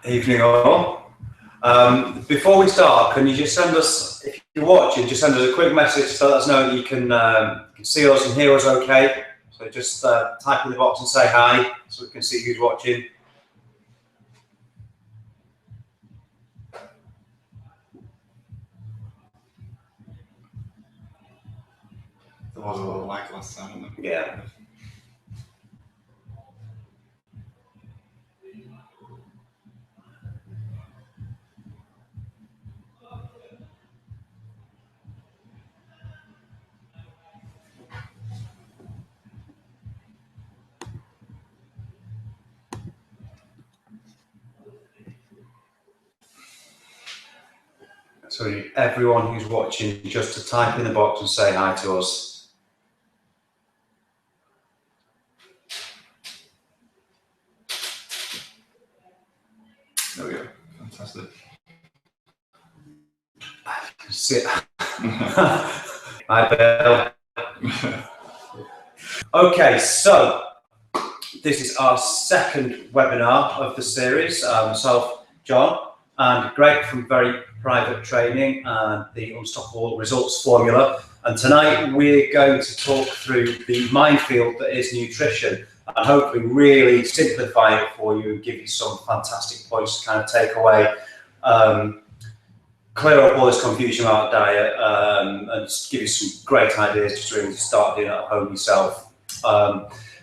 Evening all. Before we start, can you just send us, if you're watching, just send us a quick message to let us know that you can see us and hear us okay. So just type in the box and say hi so we can see who's watching. There was a little like last time, wasn't there? Yeah. So everyone who's watching, just to type in the box and say hi to us. There we go. Fantastic. Sit. Hi, Bill. Okay, so this is our second webinar of the series. Myself, John, and Greg from Very Private Training and the Unstoppable Results Formula. And tonight we're going to talk through the minefield that is nutrition and hopefully really simplify it for you and give you some fantastic points to kind of take away, clear up all this confusion about diet, and just give you some great ideas just to really start doing it at home yourself.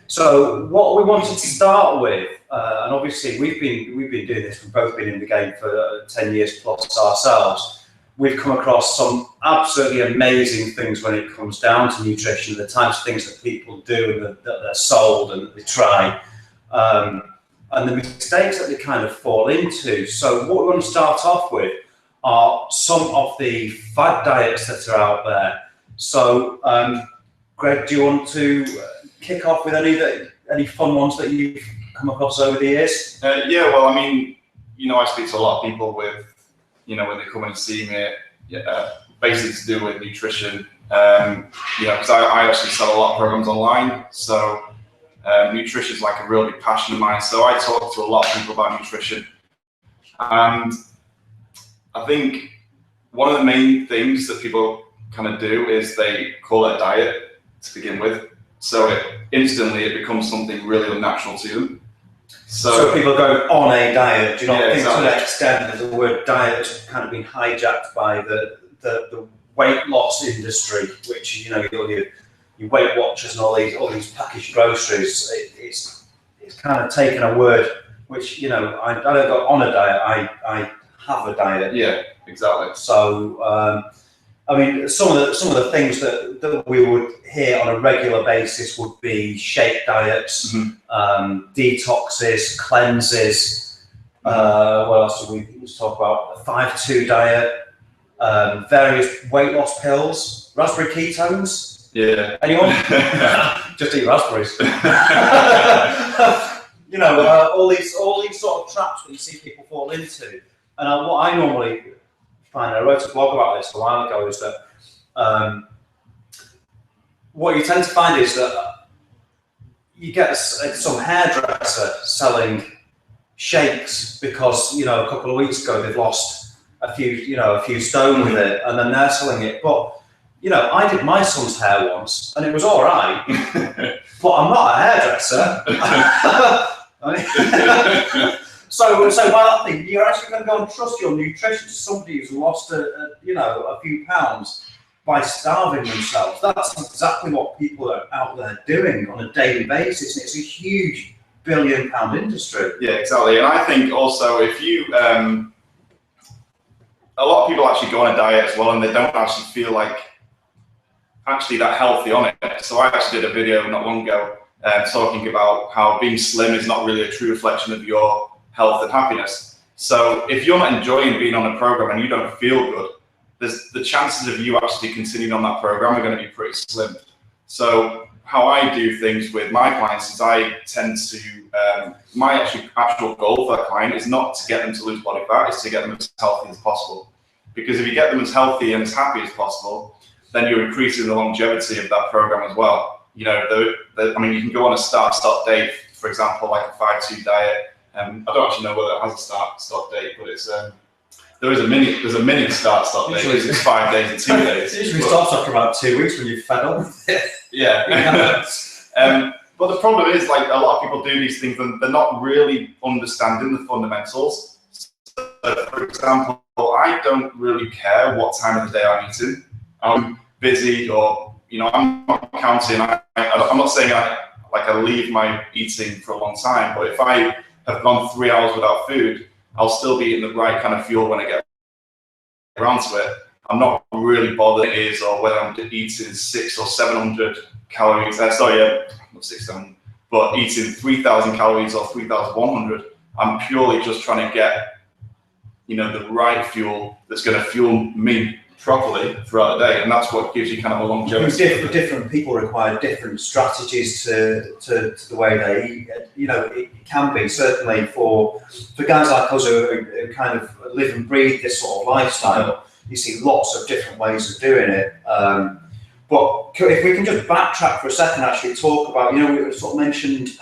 So what we wanted to start with, and obviously we've been doing this, we've both been in the game for 10 years plus ourselves. We've come across some absolutely amazing things when it comes down to nutrition, the types of things that people do and that they're sold and that they try, and the mistakes that they kind of fall into. So what we want to start off with are some of the fad diets that are out there. So Greg, do you want to kick off with any fun ones that you've come across over the years? Yeah, well, I mean, I speak to a lot of people with, when they come and see me, basically to do with nutrition, because I actually sell a lot of programs online. So nutrition is like a real big passion of mine. So I talk to a lot of people about nutrition. And I think one of the main things that people kind of do is they call it a diet to begin with. So it becomes something really unnatural to them. So people go on a diet. Do you not think exactly. to that extent that the word diet has kind of been hijacked by the weight loss industry, which your Weight Watchers and all these packaged groceries? It's kind of taken a word which I don't go on a diet. I have a diet. Yeah, exactly. So I mean, some of the things that we would hear on a regular basis would be shake diets, detoxes, cleanses. What else did we talk about? The 5-2 diet, various weight loss pills, raspberry ketones. Yeah. Anyone? Just eat raspberries. All these sort of traps that you see people fall into. And what I normally find, I wrote a blog about this a while ago, is that what you tend to find is that you get some hairdresser selling shakes because a couple of weeks ago they've lost a few stone with it, and then they're selling it. But I did my son's hair once and it was all right, but I'm not a hairdresser. So I think you're actually going to go and trust your nutrition to somebody who's lost a few pounds by starving themselves. That's exactly what people are out there doing on a daily basis. It's a huge billion-pound industry. Yeah, exactly. And I think also if you, a lot of people actually go on a diet as well, and they don't actually feel like actually that healthy on it. So I actually did a video not long ago talking about how being slim is not really a true reflection of your health and happiness. So if you're not enjoying being on a program and you don't feel good, the chances of you actually continuing on that program are going to be pretty slim. So how I do things with my clients is I tend to, my actual goal for that client is not to get them to lose body fat, it's to get them as healthy as possible. Because if you get them as healthy and as happy as possible, then you're increasing the longevity of that program as well. You can go on a start-stop date, for example, like a 5-2 diet, I don't actually know whether it has a start-stop date, but it's there's a mini start-stop date. Usually it's 5 days and 2 days. It usually stops after about 2 weeks when you've fed up with it. Yeah. But the problem is, like, a lot of people do these things and they're not really understanding the fundamentals. So, for example, I don't really care what time of the day I'm eating. I'm busy, or I'm not counting. I'm not saying I leave my eating for a long time, but if I have gone 3 hours without food, I'll still be eating the right kind of fuel when I get around to it. I'm not really bothered it is, or whether I'm eating 600 or 700 calories. Not 600, but eating 3,000 calories or 3,100. I'm purely just trying to get, the right fuel that's going to fuel me properly throughout the day, and that's what gives you kind of a longevity. Different people require different strategies to the way they eat. It can be certainly for guys like us who kind of live and breathe this sort of lifestyle. You see lots of different ways of doing it. But if we can just backtrack for a second, actually talk about, we sort of mentioned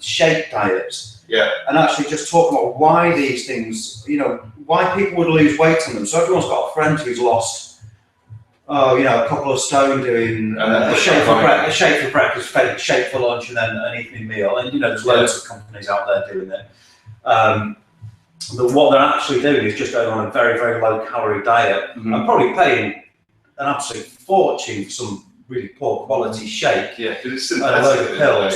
shake diets. Yeah. And actually just talk about why these things, why people would lose weight on them. So everyone's got a friend who's lost, a couple of stone doing a shake for breakfast, a shake for lunch, and then an evening meal. And there's loads of companies out there doing it. But what they're actually doing is just going on a very, very low calorie diet and probably paying an absolute fortune for some really poor quality shake. Yeah, because it's and a load of pills.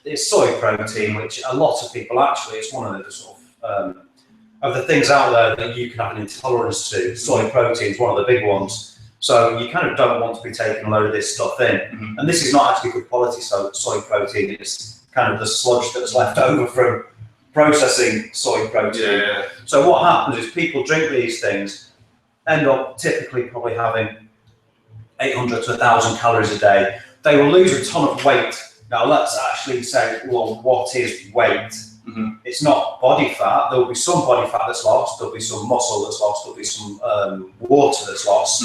It's soy protein, which a lot of people actually, it's one of the sort of the things out there that you can have an intolerance to. Soy protein is one of the big ones. So you kind of don't want to be taking a load of this stuff in. And this is not actually good quality soy protein. It's kind of the sludge that's left over from processing soy protein. Yeah. So what happens is people drink these things, end up typically probably having 800 to 1,000 calories a day. They will lose a ton of weight. Now let's actually say, well, what is weight? It's not body fat. There'll be some body fat that's lost. There'll be some muscle that's lost. There'll be some water that's lost.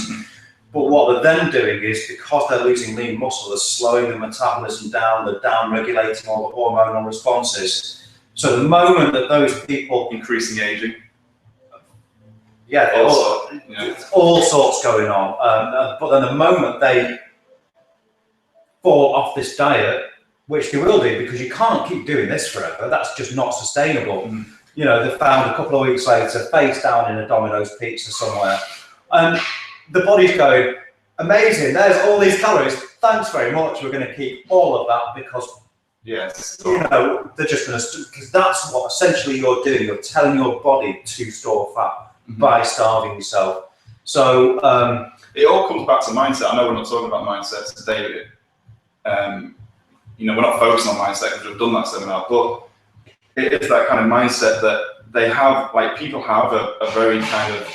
But what they're then doing is, because they're losing lean muscle, they're slowing the metabolism down. They're down-regulating all the hormonal responses. So the moment that those people increasing aging. Yeah, all sorts going on. But then the moment they fall off this diet, which they will do because you can't keep doing this forever, that's just not sustainable. They found a couple of weeks later, face down in a Domino's pizza somewhere, and the body's going, amazing, there's all these calories, thanks very much, we're going to keep all of that because yes, they're just going to, because that's what essentially you're doing. You're telling your body to store fat by starving yourself. So it all comes back to mindset. I know we're not talking about mindset today. We're not focusing on mindset because we've done that seminar, but it is that kind of mindset that they have, like people have a very kind of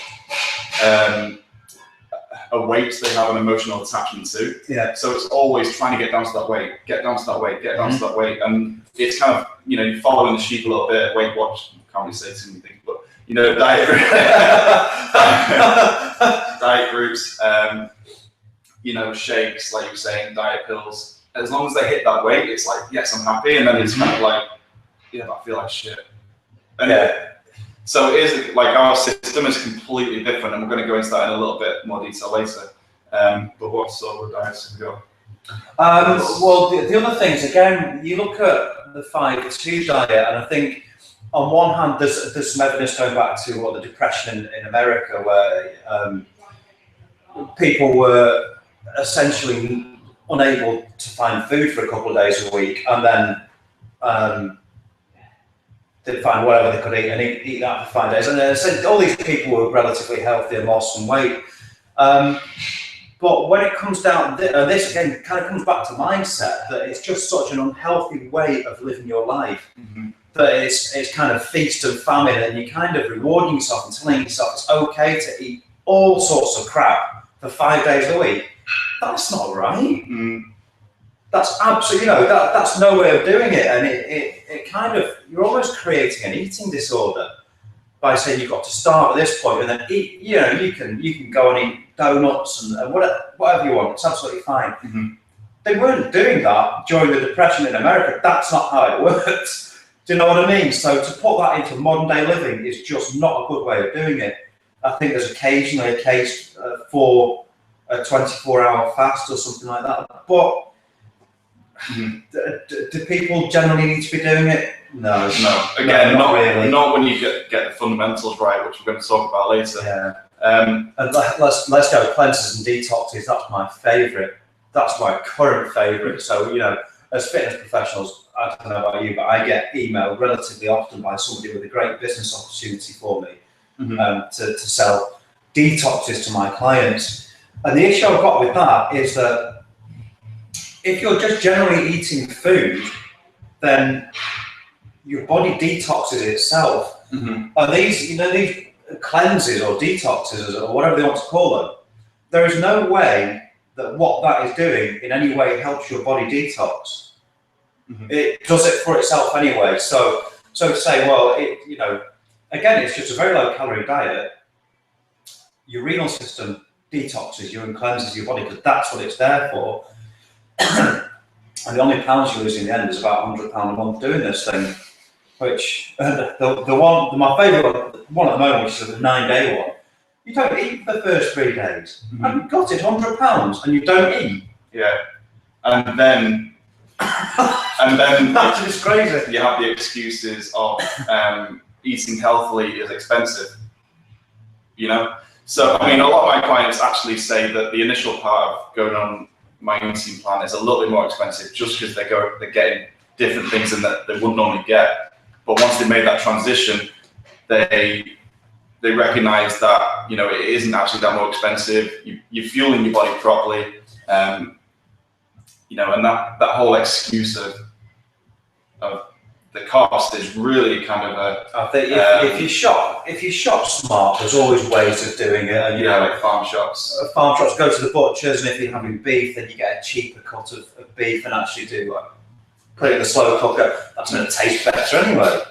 a weight they have an emotional attachment to. Yeah. So it's always trying to get down to that weight, get down to that weight, get down to that weight. And it's kind of, you're following the sheep a little bit, Weight Watch, can't really say too many things, but, diet groups, shakes, like you were saying, diet pills. As long as they hit that weight, it's like, yes, I'm happy. And then it's kind of like, yeah, I feel like shit. And so it is like our system is completely different, and we're going to go into that in a little bit more detail later. But what sort of diets have we got? Well, the other things, again, you look at the 5-2 diet, and I think on one hand, there's some evidence going back to the Depression in America, where people were essentially unable to find food for a couple of days a week, and then they'd find whatever they could eat and eat that for 5 days. And all these people were relatively healthy and lost some weight. But when it comes down, this again kind of comes back to mindset, that it's just such an unhealthy way of living your life. That it's kind of feast and famine, and you're kind of rewarding yourself and telling yourself it's okay to eat all sorts of crap for 5 days a week. That's not right. That's absolutely, that's no way of doing it. And it kind of, you're almost creating an eating disorder by saying you've got to start at this point and then eat, you can go and eat donuts and whatever you want. It's absolutely fine. They weren't doing that during the Depression in America. That's not how it worked. Do you know what I mean? So to put that into modern day living is just not a good way of doing it. I think there's occasionally a case for a 24-hour fast or something like that. But do people generally need to be doing it? No. No. Again, not really. Not when you get the fundamentals right, which we're going to talk about later. Yeah. And let's go cleanses and detoxes. That's my favourite. That's my current favourite. So, you know, as fitness professionals, I don't know about you, but I get emailed relatively often by somebody with a great business opportunity for me to sell detoxes to my clients. And the issue I've got with that is that if you're just generally eating food, then your body detoxes itself. And these, you know, these cleanses or detoxes or whatever they want to call them, there is no way that what that is doing in any way helps your body detox. It does it for itself anyway. So to say, well, you know, again, it's just a very low calorie diet. Your renal system detoxes you and cleanses your body because that's what it's there for. And the only pounds you lose in the end is about £100 a month doing this thing. Which my favourite one at the moment, which is the 9-day one. You don't eat for the first 3 days. And you've got it, £100, and you don't eat. Yeah, and then That's just crazy. you have the excuses of eating healthily is expensive. You know, so I mean, a lot of my clients actually say that the initial part of going on my eating plan is a little bit more expensive, just because they're getting different things than that they wouldn't normally get. But once they made that transition, they recognise that, you know, it isn't actually that more expensive. You're fueling your body properly, you know, and that whole excuse of the cost is really kind of a. I think if you shop smart, there's always ways of doing it. And, you know, like farm shops. Farm shops, go to the butchers, and if you're having beef, then you get a cheaper cut of beef and actually do put it in the slow cooker. That's going to taste better anyway.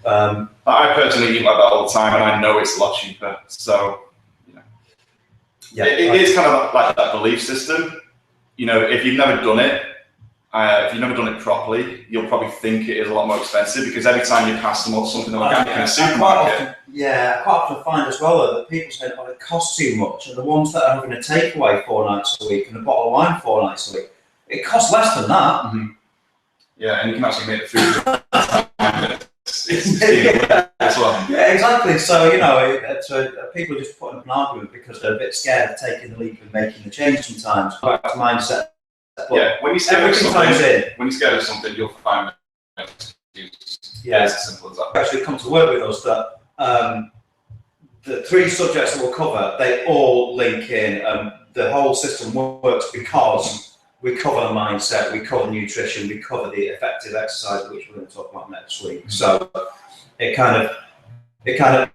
I personally eat like that all the time, and I know it's a lot cheaper. So, you know, Yeah, it is kind of like that belief system. You know, if you've never done it, properly, you'll probably think it is a lot more expensive because every time you pass something organic in a supermarket. I quite often find as well that people say, "Oh, it costs too much," and the ones that are having a takeaway 4 nights a week and a bottle of wine 4 nights a week, it costs less than that. Yeah, and you can actually make the food. Yeah, exactly. So, you know, people are just putting up an argument because they're a bit scared of taking the leap and making the change sometimes. Back to mindset. But yeah, when you're scared of something, you'll find an excuse. Yeah, it's as simple as that. Actually, come to work with us that the 3 subjects that we'll cover, they all link in. The whole system works because we cover the mindset, we cover nutrition, we cover the effective exercise, which we're going to talk about next week. So it kind of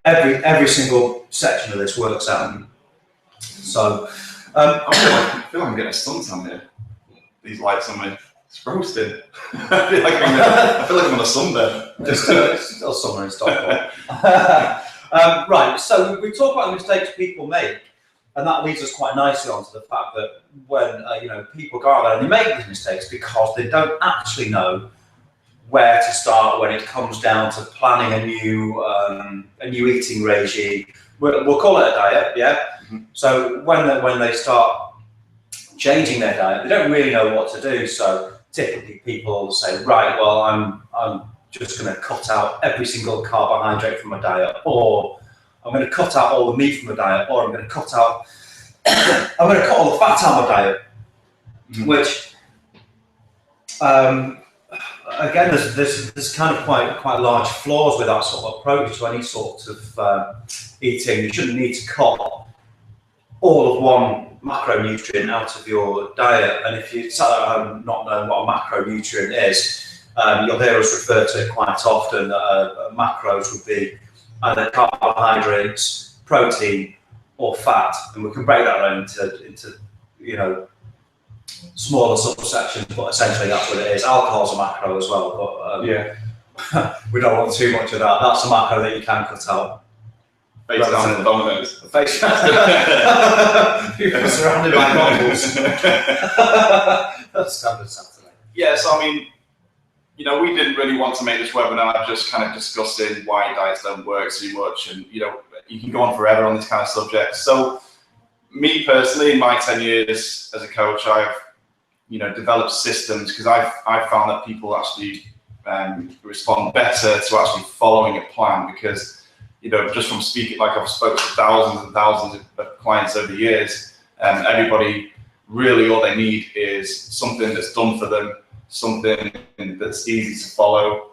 every single section of this works out. So I feel like I'm getting a suntan here. These lights on me, it's roasted. I feel like I'm on a Sunday. Just still summer in Stockholm. Right. So we talk about the mistakes people make. And that leads us quite nicely onto the fact that when you know, people go out there and they make these mistakes because they don't actually know where to start when it comes down to planning a new eating regime. We'll call it a diet, yeah. So when they start changing their diet, they don't really know what to do. So typically people say, right, well, I'm just going to cut out every single carbohydrate from my diet, or I'm going to cut out all the meat from my diet, or I'm going to cut all the fat out of my diet. Which, again, there's kind of quite large flaws with that sort of approach to any sort of eating. You shouldn't need to cut all of one macronutrient out of your diet. And if you sat at home not knowing what a macronutrient is, you'll hear us refer to it quite often. Macros would be either carbohydrates, protein, or fat, and we can break that down into you know, smaller subsections, but essentially that's what it is. Alcohol's a macro as well, but yeah, we don't want too much of that. That's a macro that you can cut out. Face down in the Domino's. Face people surrounded by models. That's standard Saturday. Yeah, so I mean, you know, we didn't really want to make this webinar just kind of discussing why diets don't work too much, and you know, you can go on forever on this kind of subject. So, me personally, in my 10 years as a coach, I've, you know, developed systems because I've found that people actually respond better to actually following a plan, because, you know, just from speaking, like I've spoken to thousands and thousands of clients over the years, and everybody really, all they need is something that's done for them, something that's easy to follow,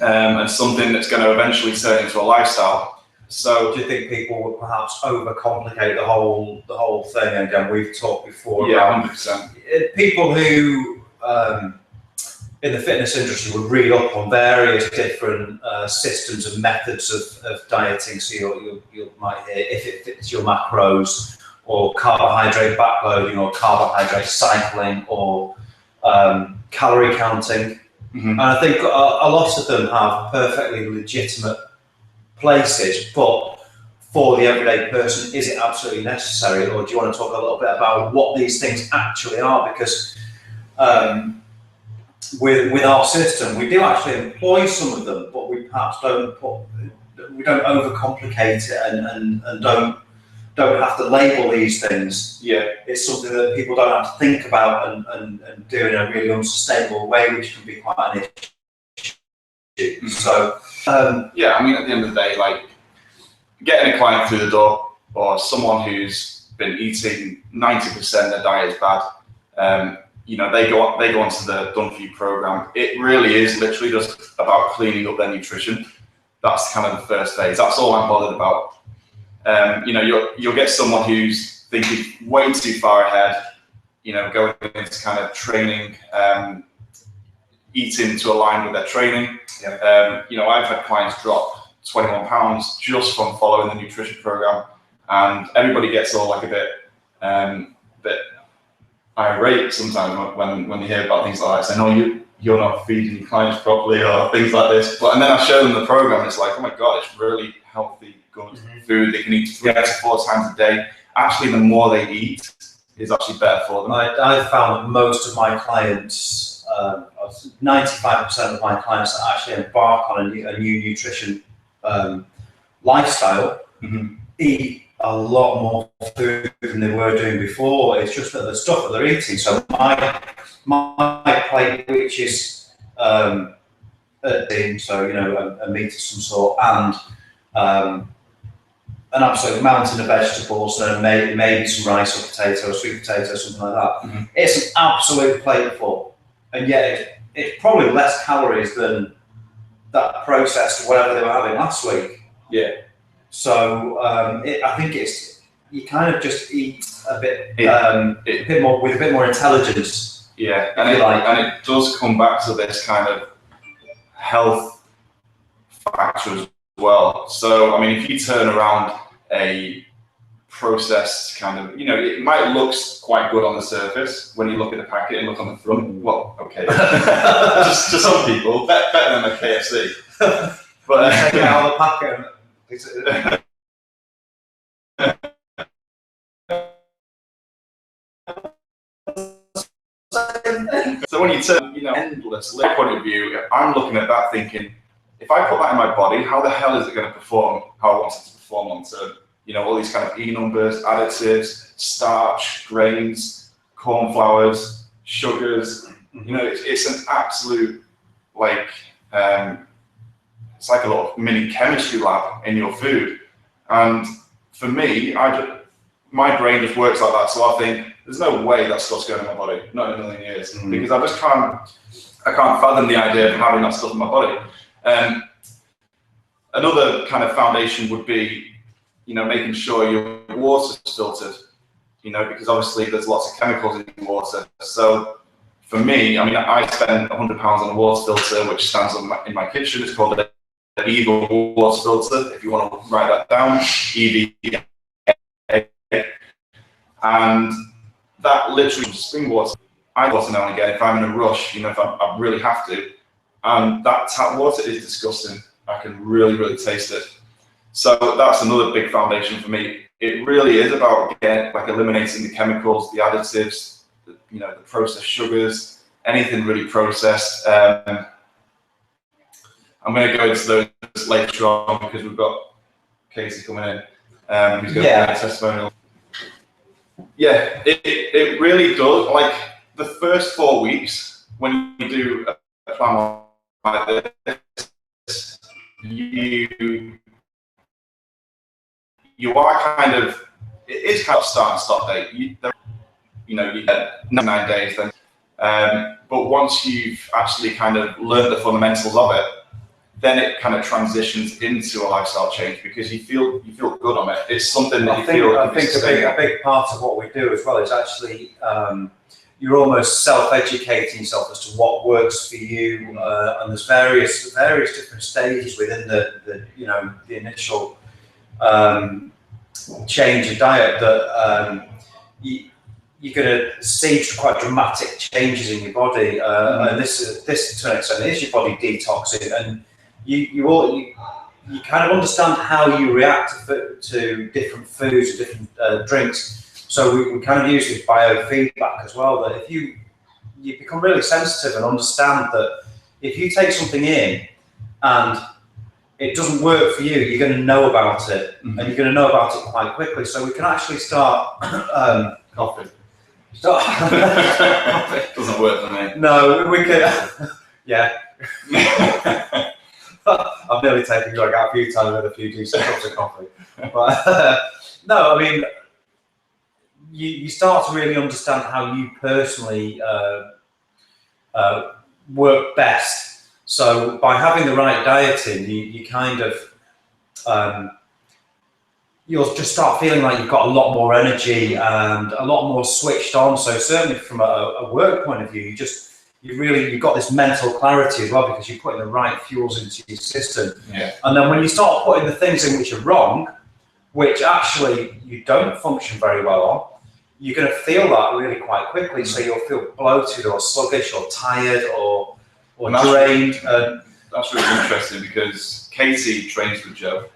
and something that's going to eventually turn into a lifestyle. So, do you think people would perhaps overcomplicate the whole thing? And again, we've talked before yeah, about 100%. people who in the fitness industry would read up on various different systems and methods of dieting. So you might hear if it fits your macros, or carbohydrate backloading, or carbohydrate cycling, or calorie counting. Mm-hmm. And I think a lot of them have perfectly legitimate places, but for the everyday person, is it absolutely necessary? Or do you want to talk a little bit about what these things actually are? Because with our system, we do actually employ some of them, but we perhaps don't overcomplicate it and don't have to label these things. Yeah, it's something that people don't have to think about and do in a really unsustainable way, which can be quite an issue. Mm-hmm. So yeah, I mean, at the end of the day, like getting a client through the door, or someone who's been eating 90% of their diet is bad, you know, they go onto the Done For You program. It really is literally just about cleaning up their nutrition. That's kind of the first phase. That's all I'm bothered about. You know, you'll get someone who's thinking way too far ahead, you know, going into kind of training, eating to align with their training. Yeah. You know, I've had clients drop 21 pounds just from following the nutrition program, and everybody gets all like a bit irate sometimes when they hear about things like that, saying, "Oh, you're not feeding your clients properly," or things like this. And then I show them the program, and it's like, oh my God, it's really healthy, good food. They can eat 3 to 4 times a day. Actually, the more they eat is actually better for them. I found that most of my clients, 95% of my clients that actually embark on a new nutrition lifestyle, eat a lot more food than they were doing before. It's just that the stuff that they're eating. So my plate, which is so you know, a meat of some sort, and an absolute mountain of vegetables, and maybe some rice or potato, or sweet potato, something like that. It's an absolute plate full, and yet it's probably less calories than that processed whatever they were having last week. Yeah. So I think it's, you kind of just eat a bit more with a bit more intelligence. Yeah, and it does come back to this kind of health factor as well. So, I mean, if you turn around a processed kind of, you know, it might look quite good on the surface when you look at the packet and look on the front. Well, okay, just some people, better than a KFC. But take it out of the packet. So when you turn, you know, endless point of view, I'm looking at that thinking, if I put that in my body, how the hell is it going to perform how I want it to perform long term? You know, all these kind of E numbers, additives, starch, grains, corn flours, sugars. You know, it's an absolute, like, it's like a little mini chemistry lab in your food. And for me, my brain just works like that. So I think there's no way that stuff's going in my body, not in a million years, because I just can't fathom the idea of having that stuff in my body. Another kind of foundation would be, you know, making sure your water's filtered, you know, because obviously there's lots of chemicals in your water. So for me, I mean, I spend £100 on a water filter, which stands in my kitchen. It's called an EVA water filter, if you want to write that down, EVA. And that literally spring water, I water now and again if I'm in a rush, you know, if I really have to. And that tap water is disgusting. I can really, really taste it. So that's another big foundation for me. It really is about, again, like eliminating the chemicals, the additives, you know, the processed sugars, anything really processed. I'm going to go into those later on because we've got Casey coming in. Who's going to give a testimonial. Yeah, it really does. Like the first 4 weeks when you do a plan like this, you are kind of, it is kind of start and stop date. You know, you get 9 days then. But once you've actually kind of learned the fundamentals of it, then it kind of transitions into a lifestyle change because you feel good on it. It's something that I think a big part of what we do as well is actually you're almost self-educating yourself as to what works for you, and there's various different stages within the initial change of diet that you're going to see quite dramatic changes in your body, and this to an extent is your body detoxing, and you kind of understand how you react to different foods, different drinks. So we kind of use this biofeedback as well. That if you become really sensitive and understand that if you take something in and it doesn't work for you, you're going to know about it, and you're going to know about it quite quickly. So we can actually start coffee. Coffee doesn't work for me. No, we can. Yeah. I've nearly taken Greg out a few times with a few decent cups of coffee. But no, I mean, you start to really understand how you personally work best. So by having the right dieting, you kind of you'll just start feeling like you've got a lot more energy and a lot more switched on. So certainly from a work point of view, you've got this mental clarity as well because you're putting the right fuels into your system. Yeah. And then when you start putting the things in which are wrong, which actually you don't function very well on, you're going to feel that really quite quickly. So you'll feel bloated or sluggish or tired or drained. That's really interesting because Katie trains with Joe.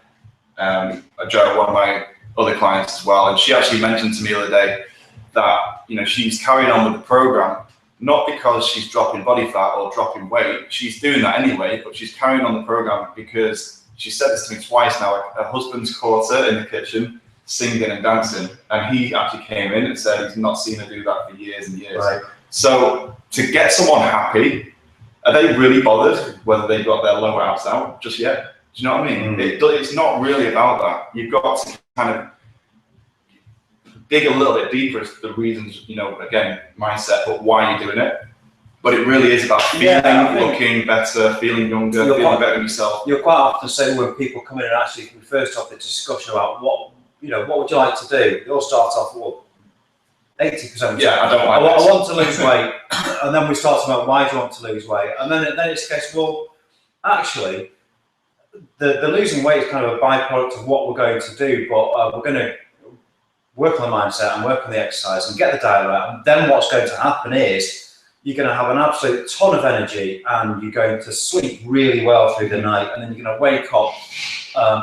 Joe, one of my other clients as well, and she actually mentioned to me the other day that she's carrying on with the program. Not because she's dropping body fat or dropping weight, she's doing that anyway, but she's carrying on the program because she said this to me twice now. Her husband's caught her in the kitchen singing and dancing, and he actually came in and said he's not seen her do that for years and years. Right. So to get someone happy, are they really bothered whether they've got their lower abs out just yet? Do you know what I mean? It's not really about that. You've got to kind of dig a little bit deeper as to the reasons, again, mindset, but why you're doing it. But it really is about feeling, looking better, feeling younger, feeling better with yourself. You'll quite often say when people come in and actually we first have the discussion about what would you like to do? They all start off, 80%. Yeah, I want to lose weight, and then we start talking about why do you want to lose weight, and then it's the case, well, actually, the losing weight is kind of a byproduct of what we're going to do, but we're going to work on the mindset and work on the exercise and get the diet right. And then what's going to happen is you're going to have an absolute ton of energy and you're going to sleep really well through the night, and then you're going to wake up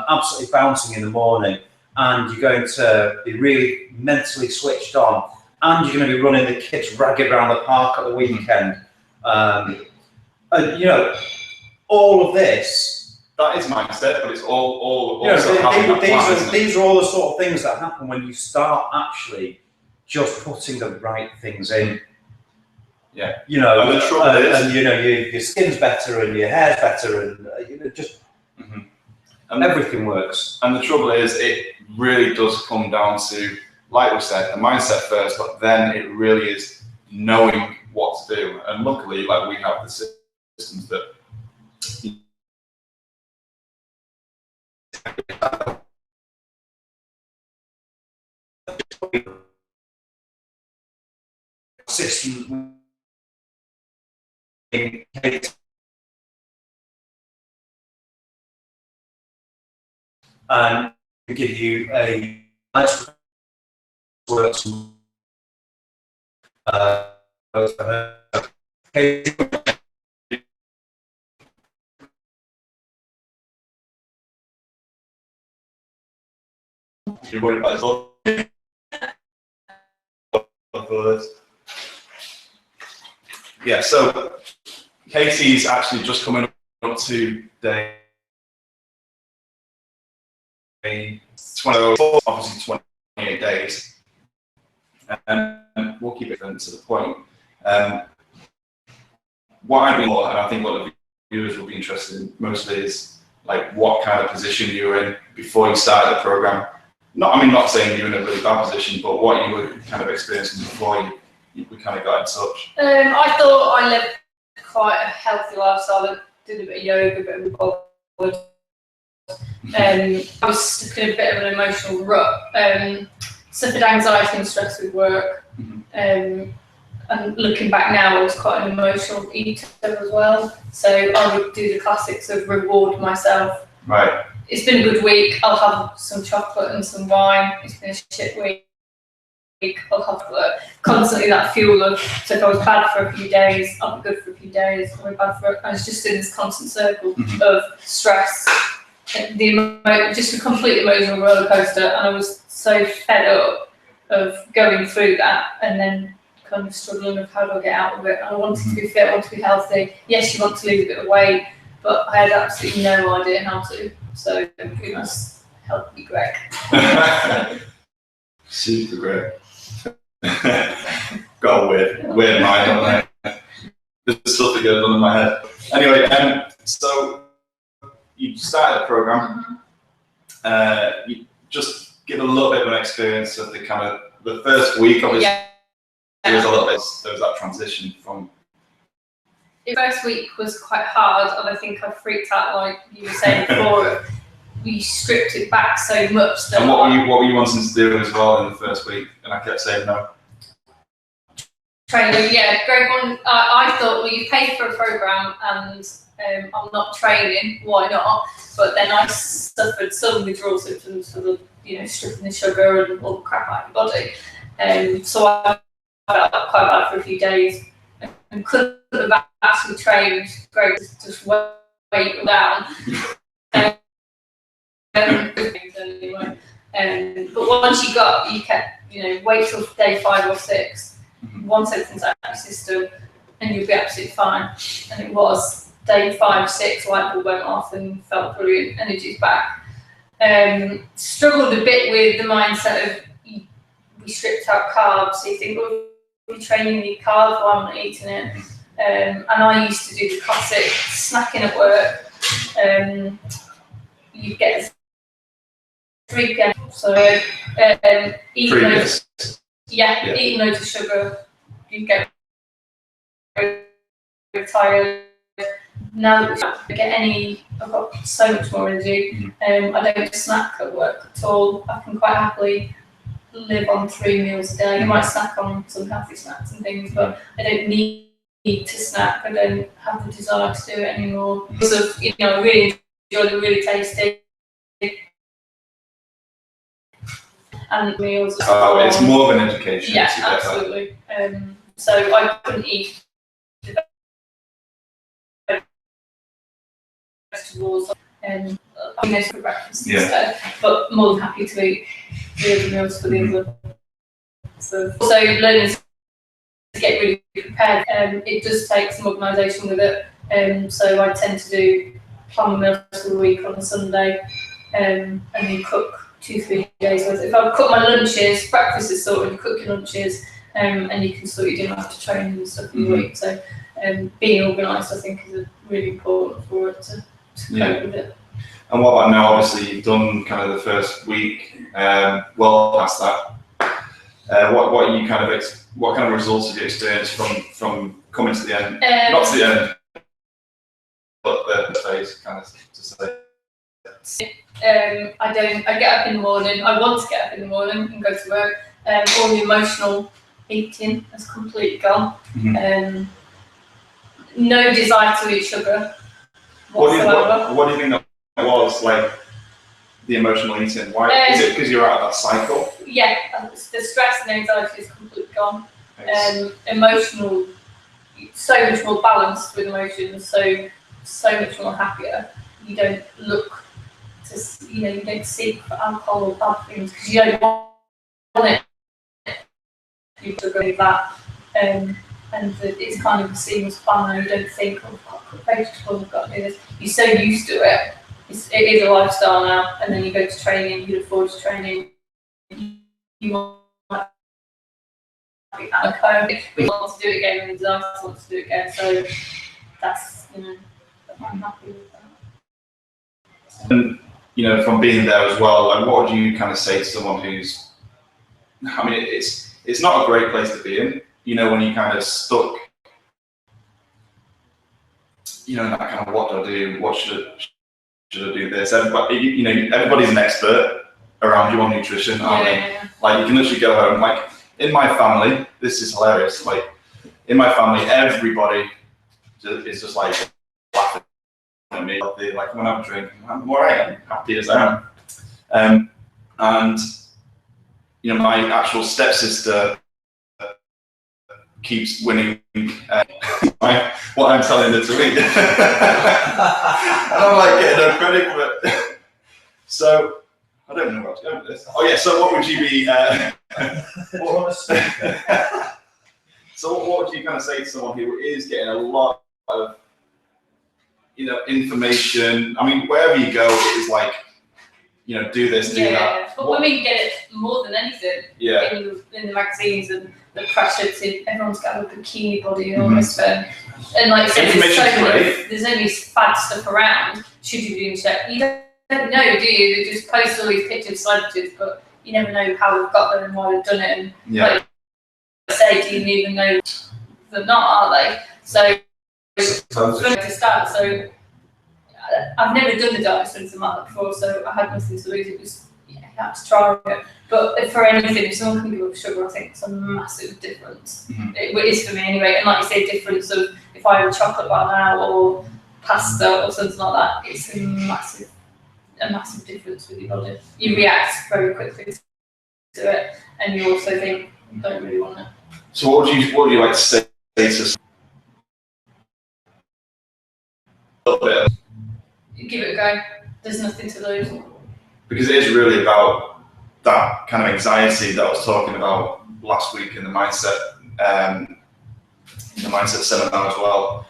absolutely bouncing in the morning, and you're going to be really mentally switched on, and you're going to be running the kids ragged around the park at the weekend. And all of this. That is mindset, but it's all these are all the sort of things that happen when you start actually just putting the right things in. Yeah. And the trouble is, your skin's better and your hair's better, and just and everything works. And the trouble is, it really does come down to, like we said, the mindset first, but then it really is knowing what to do. And luckily, like we have the systems that. System and give you a nice works. You're worried about this. Yeah, so Casey's actually just coming up to day 20, obviously 28 days. And we'll keep it to the point. What I'd be more, and I think what the viewers will be interested in mostly is like what kind of position you were in before you started the program. Not saying you're in a really bad position, but what you were kind of experiencing before we kind of got in touch. I thought I lived quite a healthy lifestyle. I did a bit of yoga, a bit of board. I was stuck in a bit of an emotional rut. Suffered anxiety and stress with work. And looking back now, I was quite an emotional eater as well. So I would do the classics of reward myself. Right. It's been a good week. I'll have some chocolate and some wine. It's been a shit week. I'll have constantly that fuel of, so if I was bad for a few days, I'll be good for a few days. I'll be bad for I was just in this constant circle of stress. Just a complete emotional roller coaster, and I was so fed up of going through that and then kind of struggling with how do I get out of it. And I wanted to be fit, I wanted to be healthy. Yes, you want to lose a bit of weight, but I had absolutely no idea how to. So it was healthy Greg. Super great. Got a weird mind, haven't I? There's stuff that goes on in my head. Anyway, so you started the program. You just give a little bit of an experience of the kind of the first week. Obviously, there was a little bit. There was that transition from. The first week was quite hard, and I think I freaked out, like you were saying before. We stripped it back so much. That and what were you wanting to do as well in the first week? And I kept saying no. Training, yeah. Greg, I thought, well, you paid for a program, and I'm not training. Why not? But then I suffered some withdrawal symptoms for the, stripping the sugar and all the crap out of your body. So I felt quite bad for a few days and couldn't have actually trained. Greg just weighed down. Anyway. But once you kept, wait till day 5 or 6. Once everything's out of your system, and you'll be absolutely fine. And it was day 5, 6, light bulb went off and felt brilliant, energy's back. Struggled a bit with the mindset of we stripped out carbs, so you think, well, you're training your carbs, well, I'm not eating it. And I used to do the classic snacking at work. You get 3 p.m. So eating loads of sugar, you get very tired. Now that I've got so much more energy. I don't snack at work at all. I can quite happily live on 3 meals a day. I might snack on some healthy snacks and things, but I don't need to snack. I don't have the desire to do it anymore. Because of, I really enjoy the really tasty and meals. It's more of an education. Yeah, absolutely. So I couldn't eat vegetables and for breakfast instead, but more than happy to eat the other meals for the other. So also learning to get really prepared. It does take some organisation with it. So I tend to plan my meals for the week on a Sunday, and then cook 2-3 days worth. If I cook my lunches, breakfast is sorted, you cook your lunches, and you can sort your dinner after training and stuff in the week. So being organised, I think, is really important for it to cope with it. And what about now? Obviously, you've done kind of the first week, well past that. What are you what kind of results have you experienced from coming to the end? Not to the end, but the phase, kind of to say. I get up in the morning. I want to get up in the morning and go to work. All the emotional eating has completely gone. No desire to eat sugar whatsoever. What do you think that was, like, the emotional eating? Why? Is it because you're out of that cycle? Yeah, the stress and anxiety is completely gone. Emotional, so much more balanced with emotions, so much more happier. You don't look to, you don't seek for alcohol or bad things because you don't want it. You to go with that. and it's kind of a seamless plan. And you don't think, oh, I've got to cook vegetables, I've got to do this. You're so used to it. It is a lifestyle now. And then you go to training, you look forward to training. You might be at home, but you want to do it again, and the designer wants to do it again. So that's, I'm happy with that. And from being there as well, like, what would you kind of say to someone who's, I mean, it's not a great place to be in, when you're kind of stuck, in that kind of, what do I do? What should I do this? Everybody, everybody's an expert around you on nutrition, aren't they? Yeah. Like, you can literally go home, like, in my family, this is hilarious, like, in my family, everybody is just like laughing at me, like, when I'm drinking, I'm alright, I'm happy as I am. And, my actual stepsister keeps winning what I'm telling her to eat. And I'm like getting no credit for it. So, I don't know where I was going with this. Oh yeah, so what would you be, so what would you kind of say to someone who is getting a lot of, information? I mean, wherever you go, it is like, do this, do that. But women get it more than anything. Yeah. In the magazines and the pressure to, everyone's got a bikini body and all this stuff. And like you said, there's only fad stuff around. Should you be doing shit? You don't know, do you? They just post all these pictures of celebrities, but you never know how they've got there and why they've done it. And like say, do you even know they're not, are they? So it's going to start. So I've never done the diet or anything like that before, so I had nothing to lose. It was, you had to try it. But for anything, if someone can give up sugar, I think it's a massive difference. It is for me anyway. And like you say, difference of if I have a chocolate bar now or pasta or something like that, it's a massive difference with your body. You react very quickly to it, and you also think, don't really want it. So what would you like to say to a little bit? Give it a go. There's nothing to lose. Because it is really about that kind of anxiety that I was talking about last week in the mindset seminar as well,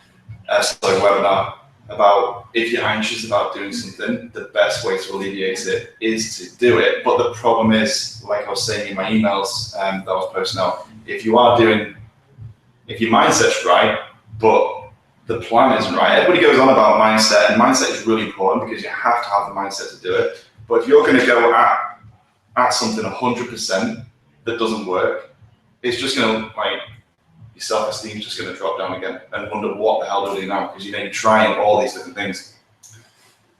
webinar, about if you're anxious about doing something, the best way to alleviate it is to do it. But the problem is, like I was saying in my emails that I was posting out, if your mindset's right, but the plan isn't right. Everybody goes on about mindset, and mindset is really important because you have to have the mindset to do it. But if you're going to go at something 100% that doesn't work, it's just going to, like, your self-esteem is just going to drop down again and wonder what the hell do I do now, because you're trying all these different things.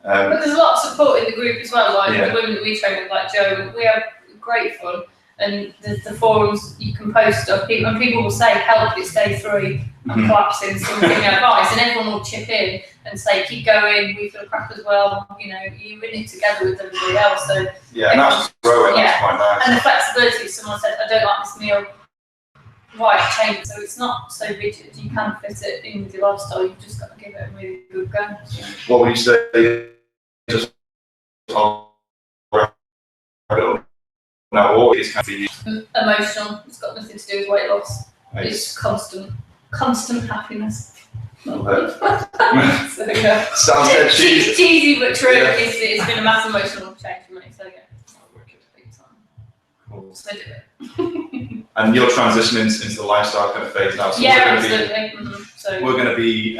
But there's a lot of support in the group as well, like the women that we train with, like Jo, we have great fun. And the forums, you can post stuff, and people will say, help, it's day 3, I'm collapsing, so giving advice, and everyone will chip in and say, keep going, we feel crap as well, you're in it together with everybody else. So yeah, and that's growing, that's quite nice. And the flexibility, if someone said, I don't like this meal, right, change it. So it's not so rigid, you can fit it in with your lifestyle, you've just got to give it a really good go. What would you say, just now, what is kind of you? Emotional. It's got nothing to do with weight loss. It's constant happiness. So, yeah. Sounds dead cheesy. Cheesy but true. Yeah. It's been a massive emotional change for me. So yeah. Big time. Cool. So do it. And you're transitioning into the lifestyle kind of phase now. So yeah, absolutely. So we're going to be,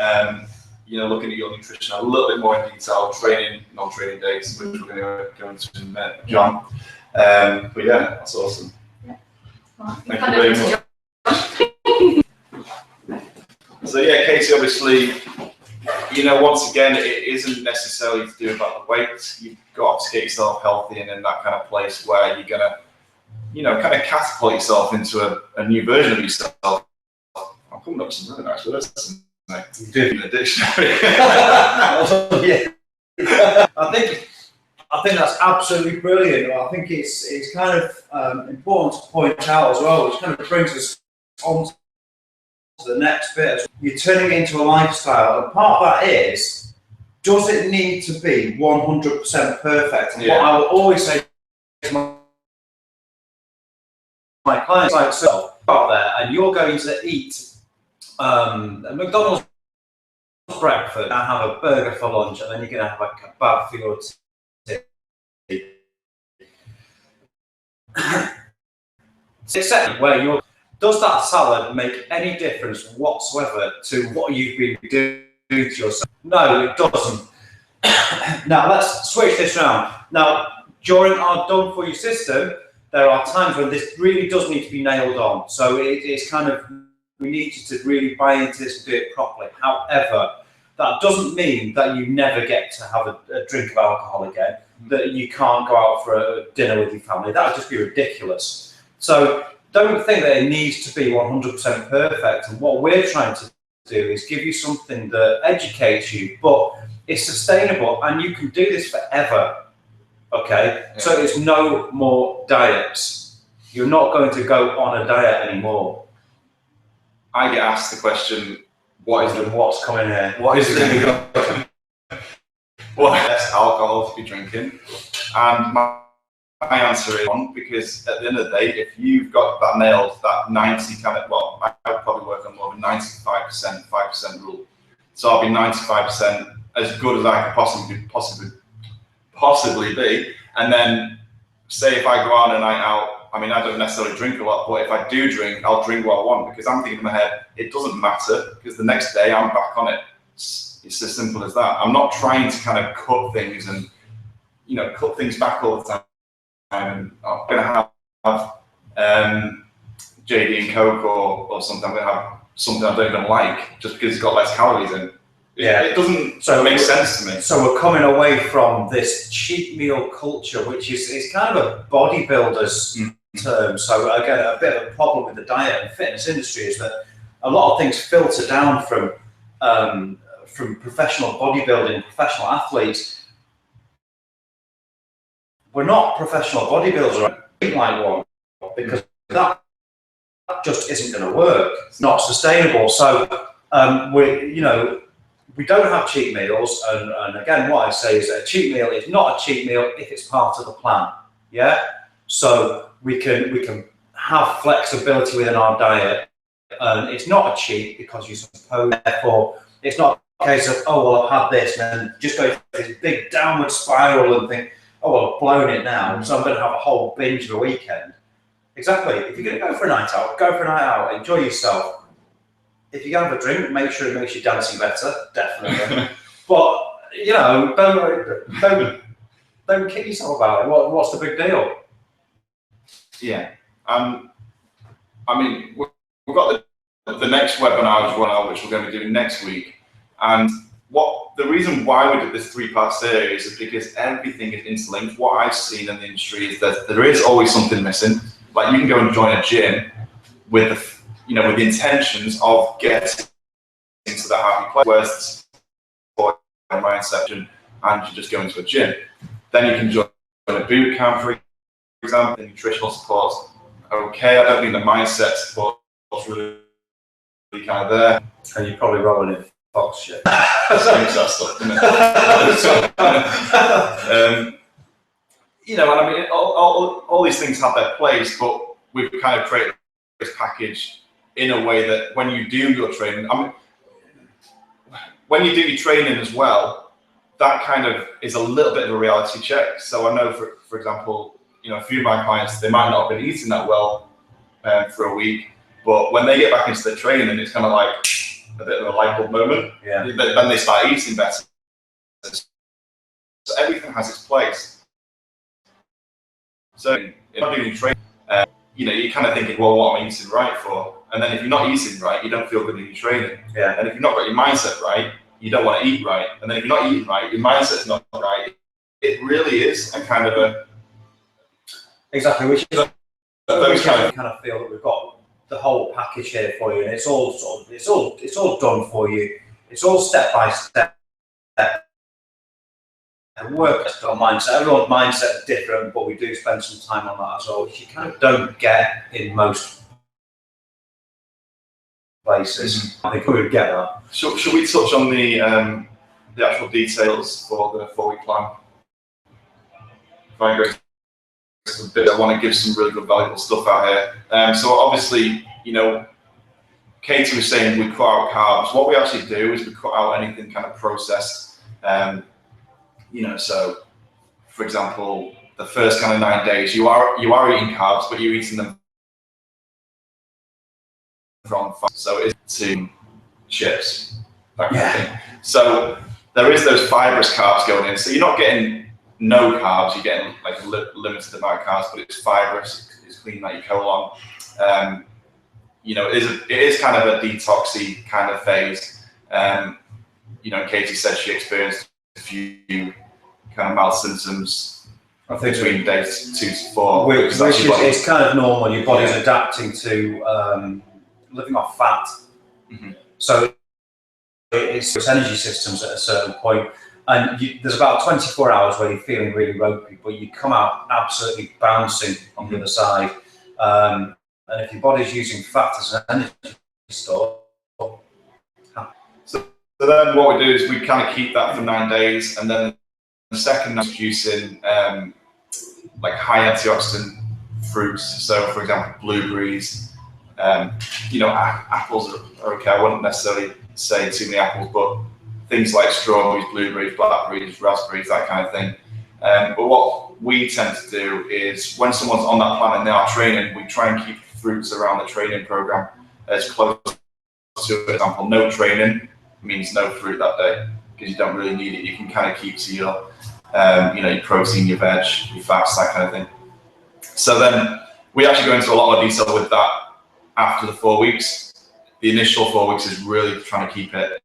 looking at your nutrition a little bit more in detail, training, non-training days, which we're going to go into in a minute, John. But yeah, that's awesome. Yeah. Thank you very much. So yeah, Katie, obviously, once again, it isn't necessarily to do about the weight. You've got to get yourself healthy and in that kind of place where you're gonna, kind of catapult yourself into a new version of yourself. I'm coming up with some really nice words. You do in the dictionary. I think that's absolutely brilliant. I think it's kind of important to point out as well, which kind of brings us on to the next bit. You're turning it into a lifestyle, and part of that is, does it need to be 100% perfect? And what I will always say to my clients, like, so out there, and you're going to eat a McDonald's breakfast, I have a burger for lunch, and then you're going to have a kebab for your tea. Except where you're, does that salad make any difference whatsoever to what you've been doing to yourself? No, it doesn't. Now let's switch this around. Now, during our done for you system, there are times when this really does need to be nailed on. So it's kind of, we need you to really buy into this and do it properly. However, that doesn't mean that you never get to have a drink of alcohol again, that you can't go out for a dinner with your family. That would just be ridiculous. So don't think that it needs to be 100% perfect. And what we're trying to do is give you something that educates you, but it's sustainable, and you can do this forever. Okay, yeah. So it's no more diets. You're not going to go on a diet anymore. I get asked the question, what's coming here? What is the best alcohol to be drinking? And my answer is one, because at the end of the day, if you've got that nailed, that 90 kind of, well, I would probably work on more of a 95%, 5% rule. So I'll be 95% as good as I could possibly be. And then say if I go on a night out, I mean, I don't necessarily drink a lot, but if I do drink, I'll drink what I want, because I'm thinking in my head, it doesn't matter, because the next day I'm back on it. It's as simple as that. I'm not trying to kind of cut things and, you know, cut things back all the time. And I'm going to have JD and Coke or something. I'm going to have something I don't even like just because it's got less calories in. Yeah, it doesn't make sense to me. So we're coming away from this cheat meal culture, which is kind of a bodybuilder's term. So again, a bit of a problem with the diet and fitness industry is that a lot of things filter down from professional bodybuilding, professional athletes. We're not professional bodybuilders, right? Like one, because that just isn't going to work. It's not sustainable. So we don't have cheat meals, and again, what I say is that a cheat meal is not a cheat meal if it's part of the plan. Yeah, so we can have flexibility within our diet, and it's not a cheat because you suppose. Therefore, it's not a case of, oh well, I've had this, and then just go through this big downward spiral and think, oh well, I've blown it now, so I'm going to have a whole binge of a weekend. Exactly. If you're going to go for a night out, go for a night out. Enjoy yourself. If you go have a drink, make sure it makes you dancing better, definitely. But you know, don't kick yourself about it. What's the big deal? Yeah. I mean, we've got the next webinar as well, which we're going to be doing next week. And the reason why we did this 3-part series is because everything is interlinked. What I've seen in the industry is that there is always something missing. Like you can go and join a gym with the intentions of getting into the happy place, whereas the mindset, and you just go into a gym. Then you can join a boot camp, for example, the nutritional support. Okay, I don't think the mindset support is really kind of there. And you're probably rolling in fox shit. And I mean, all these things have their place, but we've kind of created this package in a way that when you do your training, when you do your training as well, that kind of is a little bit of a reality check. So I know, for example, a few of my clients, they might not have been eating that well for a week, but when they get back into their training, it's kind of like a bit of a light bulb moment. Yeah. Then they start eating better. So everything has its place. So if you're doing training, you're kind of thinking, well, what am I eating right for? And then if you're not eating right, you don't feel good in your training. Yeah. And if you've not got your mindset right, you don't want to eat right. And then if you're not eating right, your mindset's not right. It really is a kind of a... Exactly, which is those kind of feel that we've got the whole package here for you, and it's all done for you. It's all step by step. And work on mindset. Everyone's mindset is different, but we do spend some time on that as well, which you kind of don't get in most places. I think we would get that. Should we touch on the actual details for the 4-week plan? If I go a bit, I want to give some really good, valuable stuff out here. So obviously, Katie was saying we cut out carbs. What we actually do is we cut out anything kind of processed. You know, so for example, the first kind of 9 days, you are eating carbs, but you're eating them from fat. So it's to chips, that kind of thing. So there is those fibrous carbs going in. So you're not getting no carbs, you're getting like a limited amount of carbs, but it's fibrous, it's cleaning out your colon. You know, it is kind of a detoxy kind of phase. You know, Katie said she experienced a few kind of mild symptoms between days 2 to 4. Which is it's kind of normal. Your body's adapting to living off fat. So it's energy systems at a certain point. And there's about 24 hours where you're feeling really ropey, but you come out absolutely bouncing on the other side. And if your body's using fat as an energy store. So then what we do is we kind of keep that for 9 days, and then the second introducing like high antioxidant fruits. So for example, blueberries, you know, apples are okay. I wouldn't necessarily say too many apples, but things like strawberries, blueberries, blackberries, raspberries, that kind of thing. But what we tend to do is when someone's on that plan and they are training, we try and keep fruits around the training program as close to, for example, no training means no fruit that day because you don't really need it. You can kind of keep to your, you know, your protein, your veg, your fats, that kind of thing. So then we actually go into a lot more detail with that after the 4 weeks. The initial 4 weeks is really trying to keep it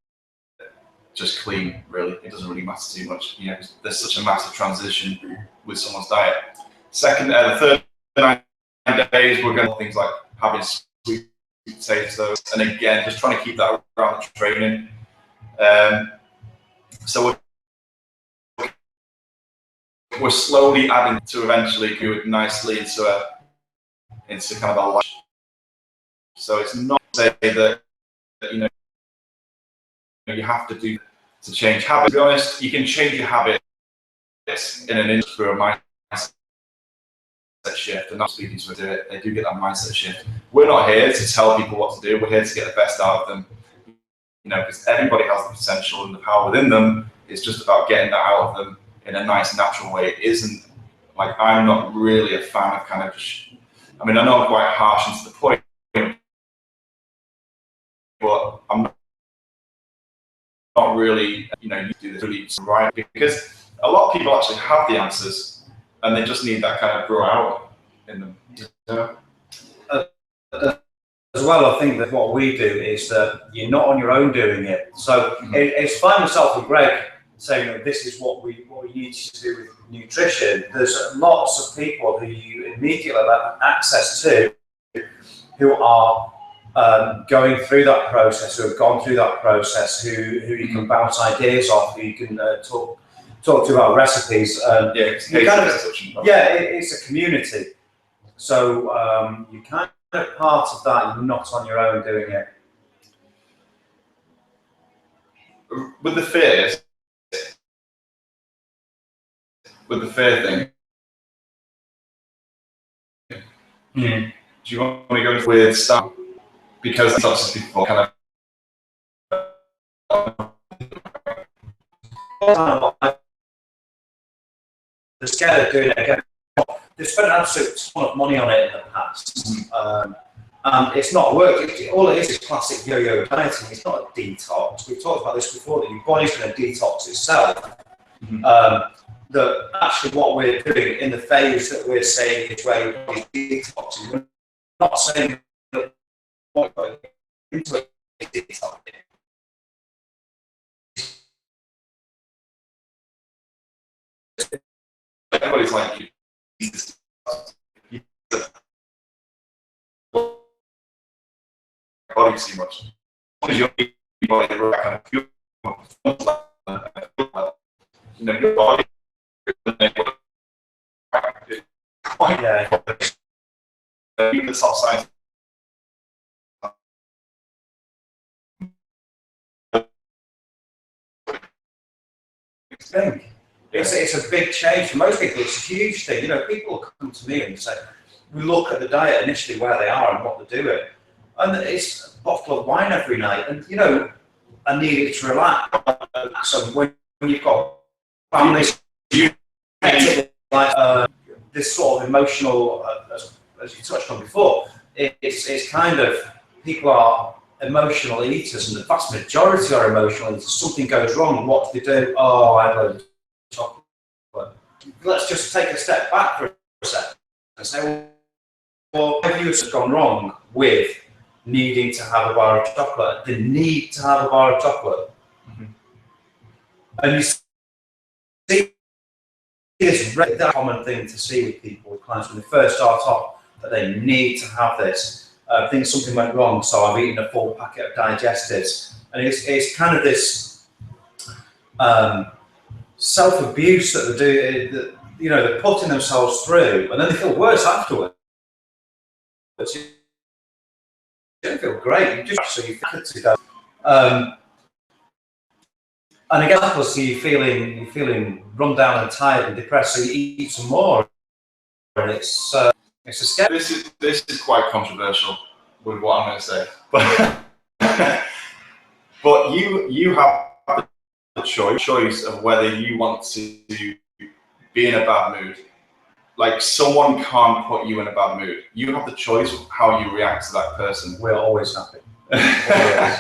just clean, really. It doesn't really matter too much. You know, there's such a massive transition with someone's diet. The third 9 days, we're going to things like having sweet potatoes, and again, just trying to keep that around the training. So we're slowly adding to eventually do it nicely into kind of a life. So it's not to say that you know you have to do to change habits. To be honest, you can change your habits in an instant through a mindset shift, and that's speaking to it. They do get that mindset shift. We're not here to tell people what to do. We're here to get the best out of them. You know, because everybody has the potential and the power within them. It's just about getting that out of them in a nice, natural way. It isn't like I'm not really a fan of kind of. I mean, I know I'm quite harsh and to the point, but I'm not really, you know, you do this really right, because a lot of people actually have the answers and they just need that kind of grow out in them. Yeah. As well, I think that what we do is that you're not on your own doing it. So it's fine myself and Greg saying that this is what we need to do with nutrition. There's lots of people who you immediately have access to who are going through that process, who have gone through that process, who you can bounce ideas off, who you can talk to about recipes. It's a community. So you kind of part of that, you're not on your own doing it. With the fear thing, do you want me to go into with stuff? Because that's obviously before kind of they're scared of doing it again. They've spent an absolute ton of money on it in the past. And it's not worked. All it is classic yo-yo dieting. It's not a detox. We've talked about this before, that your body's going to detox itself. That actually what we're doing in the phase that we're saying is where your body's detoxing. We're not saying that what you're into it is detoxing. everybody's like, body too much. As long as your body kind of feel, you know, your body. Even the soft side. Thing. It's a big change for most people. It's a huge thing. You know, people come to me and say, we look at the diet initially where they are and what they're doing, and it's bottle of wine every night, and you know, I needed to relax. So when you've got families, like this sort of emotional, as you touched on before, it's kind of, people are emotional eaters, and the vast majority are emotional eaters. Something goes wrong, what do they do? Oh, I had a load of chocolate. Let's just take a step back for a second and say, well, if you have gone wrong with needing to have a bar of chocolate, the need to have a bar of chocolate. Mm-hmm. And you see this very common thing to see with people, with clients, when they first start off, that they need to have this. I think something went wrong, so I've eaten a full packet of digestives. And it's kind of this self-abuse that they do, that, you know, they're putting themselves through, and then they feel worse afterwards. You don't feel great, you just actually feel to go. And again, so you're feeling run down and tired and depressed, so you eat some more, and it's a scary. This is quite controversial with what I'm going to say, but you have the choice of whether you want to be in a bad mood. Like, someone can't put you in a bad mood. You have the choice of how you react to that person. We're always happy. Always.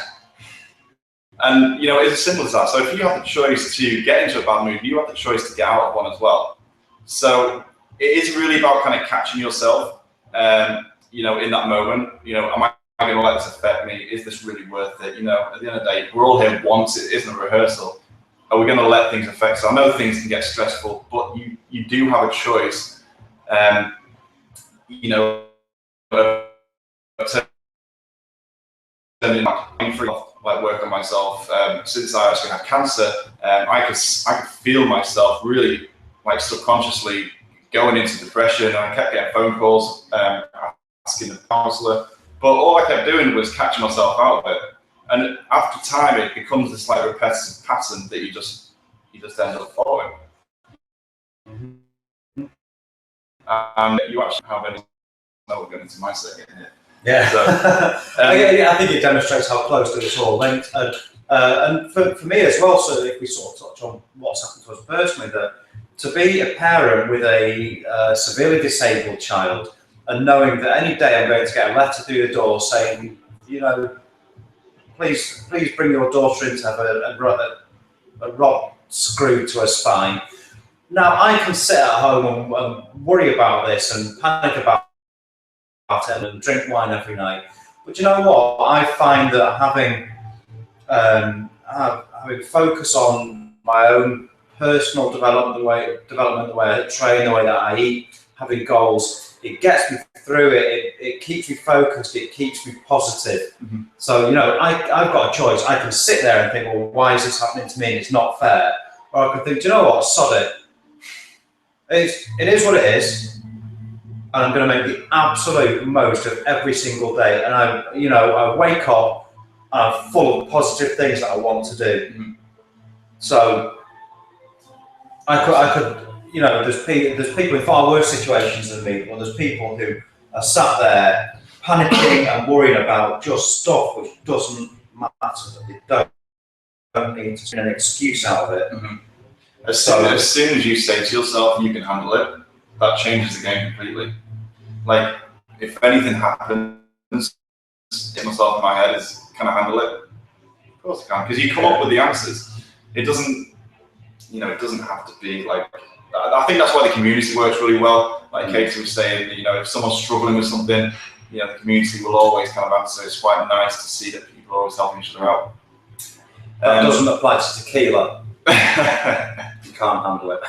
And you know, it's as simple as that. So if you have the choice to get into a bad mood, you have the choice to get out of one as well. So it is really about kind of catching yourself, you know, in that moment. You know, am I going to let this affect me? Is this really worth it? You know, at the end of the day, we're all here once. It isn't a rehearsal. Are we going to let things affect us? I know things can get stressful, but you do have a choice. You know, like work on myself. Since I actually had cancer, I could feel myself really, like, subconsciously going into depression, and I kept getting phone calls asking the counsellor, but all I kept doing was catching myself out of it. And after time, it becomes this like repetitive pattern that you just end up following. You actually have any. No, we're going into my second here. Yeah. So, I think it demonstrates how closely it's all linked, and for me as well. So if we sort of touch on what's happened to us personally, that to be a parent with a severely disabled child, and knowing that any day I'm going to get a letter through the door saying, you know, please bring your daughter in to have a rod screwed to her spine. Now I can sit at home and worry about this and panic about it and drink wine every night. But you know what? I find that having focus on my own personal development, the way I train, the way that I eat, having goals, it gets me through it. It keeps me focused. It keeps me positive. Mm-hmm. So, you know, I've got a choice. I can sit there and think, well, why is this happening to me? It's not fair. Or I can think, do you know what? Sod it. It is what it is. And I'm going to make the absolute most of every single day. And I wake up and I'm full of positive things that I want to do. Mm-hmm. So I could, you know, there's people in far worse situations than me, or there's people who are sat there panicking and worrying about just stuff which doesn't matter, that they don't need to make an excuse out of it. Mm-hmm. As soon as you say to yourself, you can handle it, that changes the game completely. Like, if anything happens, hit myself in my head is, can I handle it? Of course I can, because you come up with the answers. It doesn't have to be like, I think that's why the community works really well. Like Katie was saying, you know, if someone's struggling with something, you know, the community will always kind of answer. It's quite nice to see that people are always helping each other out. That doesn't apply to tequila. You can't handle it.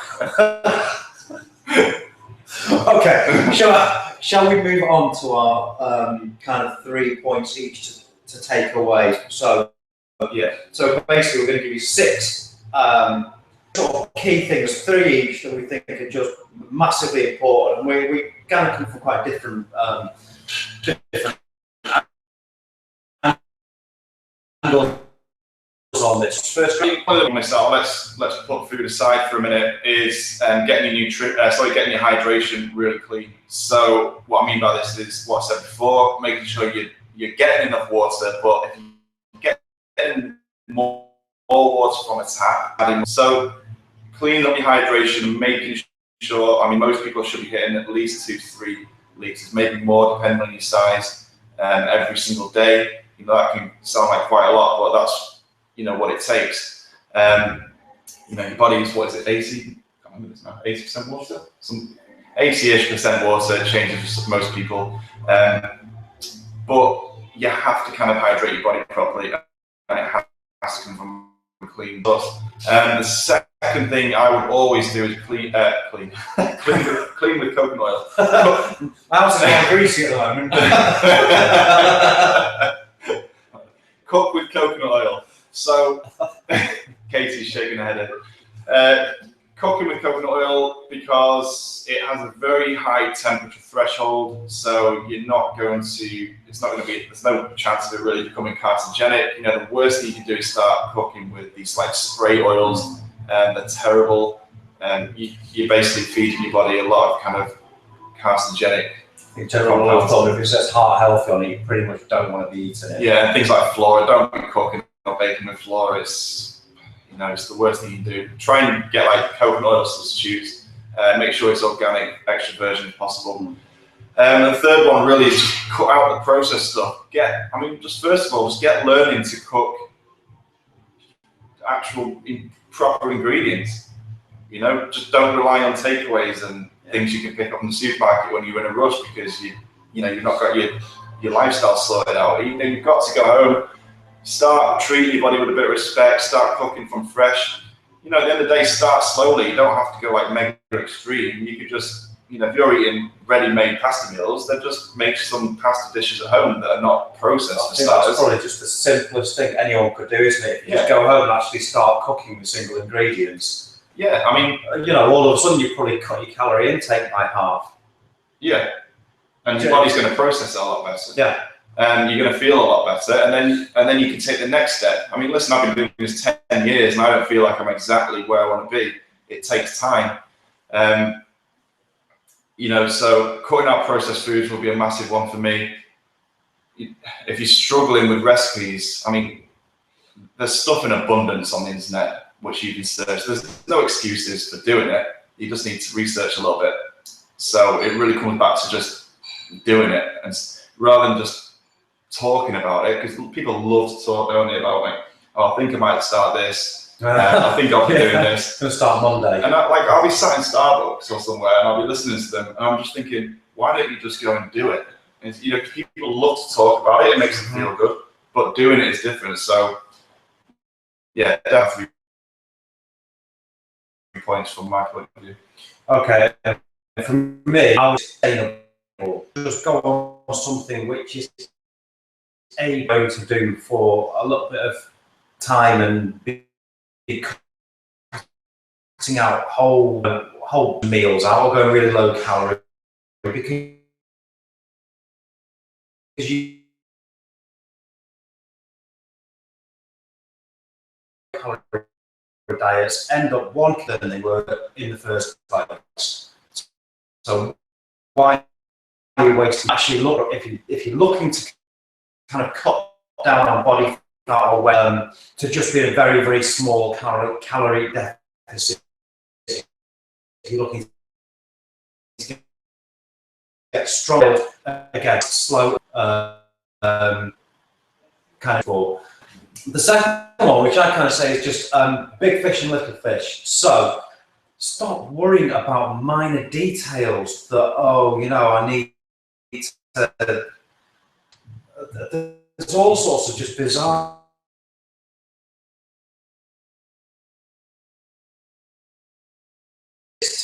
Okay, shall we move on to our kind of 3 points each to take away? So basically we're going to give you 6 sort of key things, 3 each, that we think are just massively important. We kind of come from quite different angles on this. First, let's put food aside for a minute. Is getting your getting your hydration really clean. So what I mean by this is what I said before: making sure you're you're getting enough water, but if you get more water from a tap, so cleaning up your hydration, making sure, I mean, most people should be hitting at least 2 to 3 litres, maybe more depending on your size, every single day. You know, that can sound like quite a lot, but that's, you know, what it takes. You know, your body's, what is it, 80? I can't remember this now, 80% water? Some 80-ish% water changes for most people. But you have to kind of hydrate your body properly, and it has to come from clean dust. The second thing I would always do is clean with coconut oil. I was very greasy at the moment. Cook with coconut oil. So, Katie's shaking her head. Cooking with coconut oil because it has a very high temperature threshold, so you're not going to, it's not going to be, there's no chance of it really becoming carcinogenic. You know, the worst thing you can do is start cooking with these like spray oils, and they're terrible. You're basically feeding your body a lot of kind of carcinogenic. In general rule of thumb, if it says heart healthy on it, you pretty much don't want to be eating it. Yeah, and things like flora, don't be cooking or baking with flora. It's, you know, it's the worst thing you can do. Try and get like coconut oil substitutes. Make sure it's organic, extra virgin if possible. And the third one really is just cut out the processed stuff. Just first of all, just get learning to cook actual proper ingredients. You know, just don't rely on takeaways and things you can pick up in the supermarket when you're in a rush because you've not got your lifestyle sorted out. You've got to go home, start treating your body with a bit of respect, start cooking from fresh. You know, at the end of the day, start slowly. You don't have to go like mega extreme. You could just, you know, if you're eating ready-made pasta meals, then just make some pasta dishes at home that are not processed for starters. That's probably just the simplest thing anyone could do, isn't it? If you just go home and actually start cooking with single ingredients. Yeah, I mean, you know, all of a sudden you probably cut your calorie intake by half. Yeah, and your body's going to process it a lot better. Yeah. And you're going to feel a lot better, and then you can take the next step. I mean, listen, I've been doing this 10 years, and I don't feel like I'm exactly where I want to be. It takes time. You know, so cutting out processed foods will be a massive one for me. If you're struggling with recipes, I mean, there's stuff in abundance on the internet which you can search. There's no excuses for doing it. You just need to research a little bit. So it really comes back to just doing it, and rather than just talking about it, because people love to talk, don't they, about like, oh, I think I might start this. I think I'll be doing this. Gonna start Monday. And I'll be sat in Starbucks or somewhere, and I'll be listening to them, and I'm just thinking, why don't you just go and do it? And, you know, people love to talk about it. It makes them feel good, but doing it is different. So, yeah, definitely points from my point of view. Okay, for me, I was sustainable. Just go on something which is able to do for a little bit of time and be cutting out whole meals out or going really low calorie because you calorie diets end up wanting than they were in the first place. So why are you wasting? Actually, look, if you're looking to kind of cut down on body fat or weight to just be a very, very small calorie deficit, if you're looking to get stronger, again, slow, kind of for. The second one, which I kind of say is just big fish and little fish. So stop worrying about minor details that, oh, you know, I need to, there's all sorts of just bizarre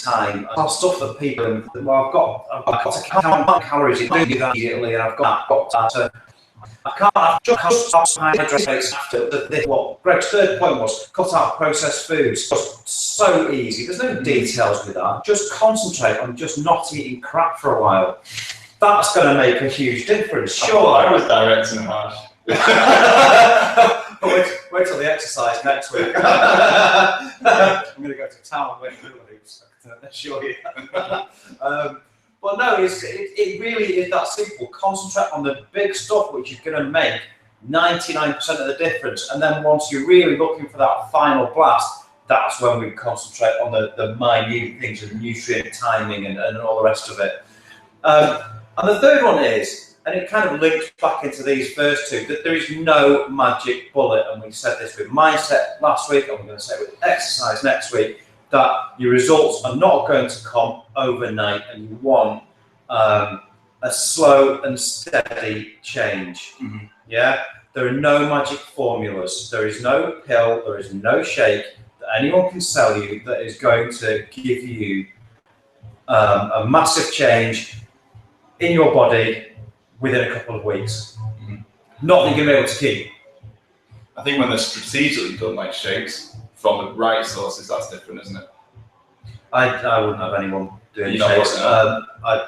time. Stuff that people, well, I've got to count my calories immediately, and I've got to, I can't just hydrate after this. What Greg's third point was, cut out processed foods. Just so easy. There's no details with that. Just concentrate on just not eating crap for a while. That's going to make a huge difference. Sure. I was direct and harsh. Wait till the exercise next week. I'm going to go to town and wait for the hoops. I can assure you. But no, it really is that simple. Concentrate on the big stuff which is going to make 99% of the difference. And then once you're really looking for that final blast, that's when we concentrate on the minute things and nutrient timing and all the rest of it. And the third one is, and it kind of links back into these first two, that there is no magic bullet. And we said this with mindset last week, and we're going to say with exercise next week, that your results are not going to come overnight, and you want a slow and steady change. Mm-hmm. Yeah, there are no magic formulas. There is no pill. There is no shake that anyone can sell you that is going to give you a massive change in your body within a couple of weeks. Mm-hmm. Not that you're going to be able to keep. I think when they're strategically done like shakes from the right sources, that's different, isn't it? I wouldn't have anyone doing You're not shakes. working out?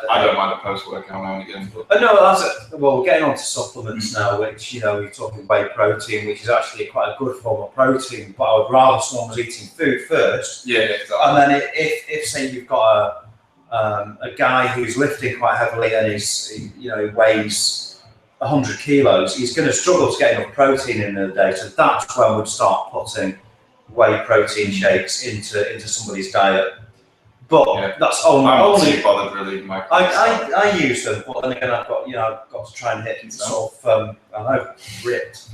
I don't mind a post-workout now and again. But No, that's it. Well, we're getting on to supplements now, which, you know, you're talking whey protein, which is actually quite a good form of protein, but I would rather someone was eating food first. yeah, exactly. And then if say you've got a guy who's lifting quite heavily and he weighs 100 kilos, he's going to struggle to get enough protein in the day. So that's when we'd start putting whey protein shakes into somebody's diet. But Yeah. that's I'm not only. too bothered really. Mike. I use them, but then again, I've got to try and hit sort of, ripped.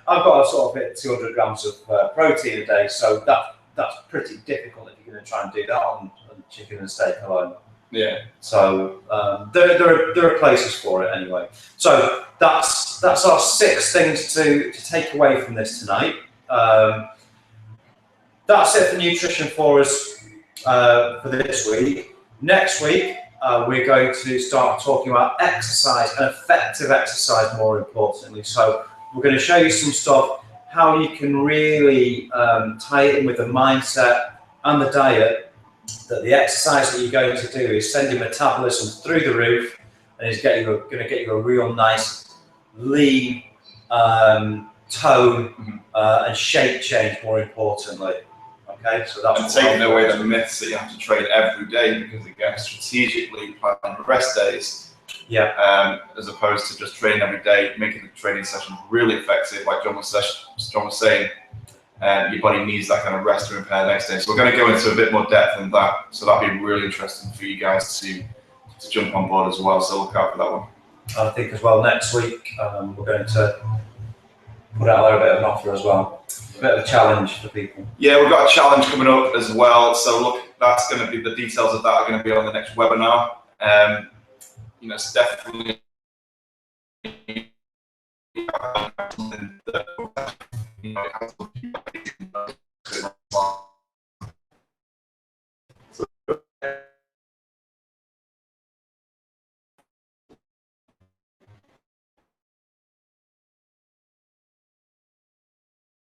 I've got to sort of hit 200 grams of protein a day, so that's pretty difficult if you're going to try and do that on chicken and steak alone. Yeah. So there are places for it anyway. So that's our 6 things to take away from this tonight. That's it for nutrition for us for this week. Next week, we're going to start talking about exercise and effective exercise more importantly. So we're going to show you some stuff, how you can really tie it in with the mindset and the diet, that the exercise that you're going to do is send your metabolism through the roof and is going to get you a real nice, lean tone and shape change more importantly. Okay, so that's And taking away the myths that you have to train every day, because again, strategically planning rest days, as opposed to just training every day, making the training sessions really effective. Like John was saying, your body needs that kind of rest to repair next day. So we're going to go into a bit more depth than that. So that'll be really interesting for you guys to jump on board as well. So look out for that one. I think as well next week we're going to put out there a bit of an offer as well. A bit of a challenge for people. Yeah, we've got a challenge coming up as well. So look, that's going to be the details of that are going to be on the next webinar. It's definitely something that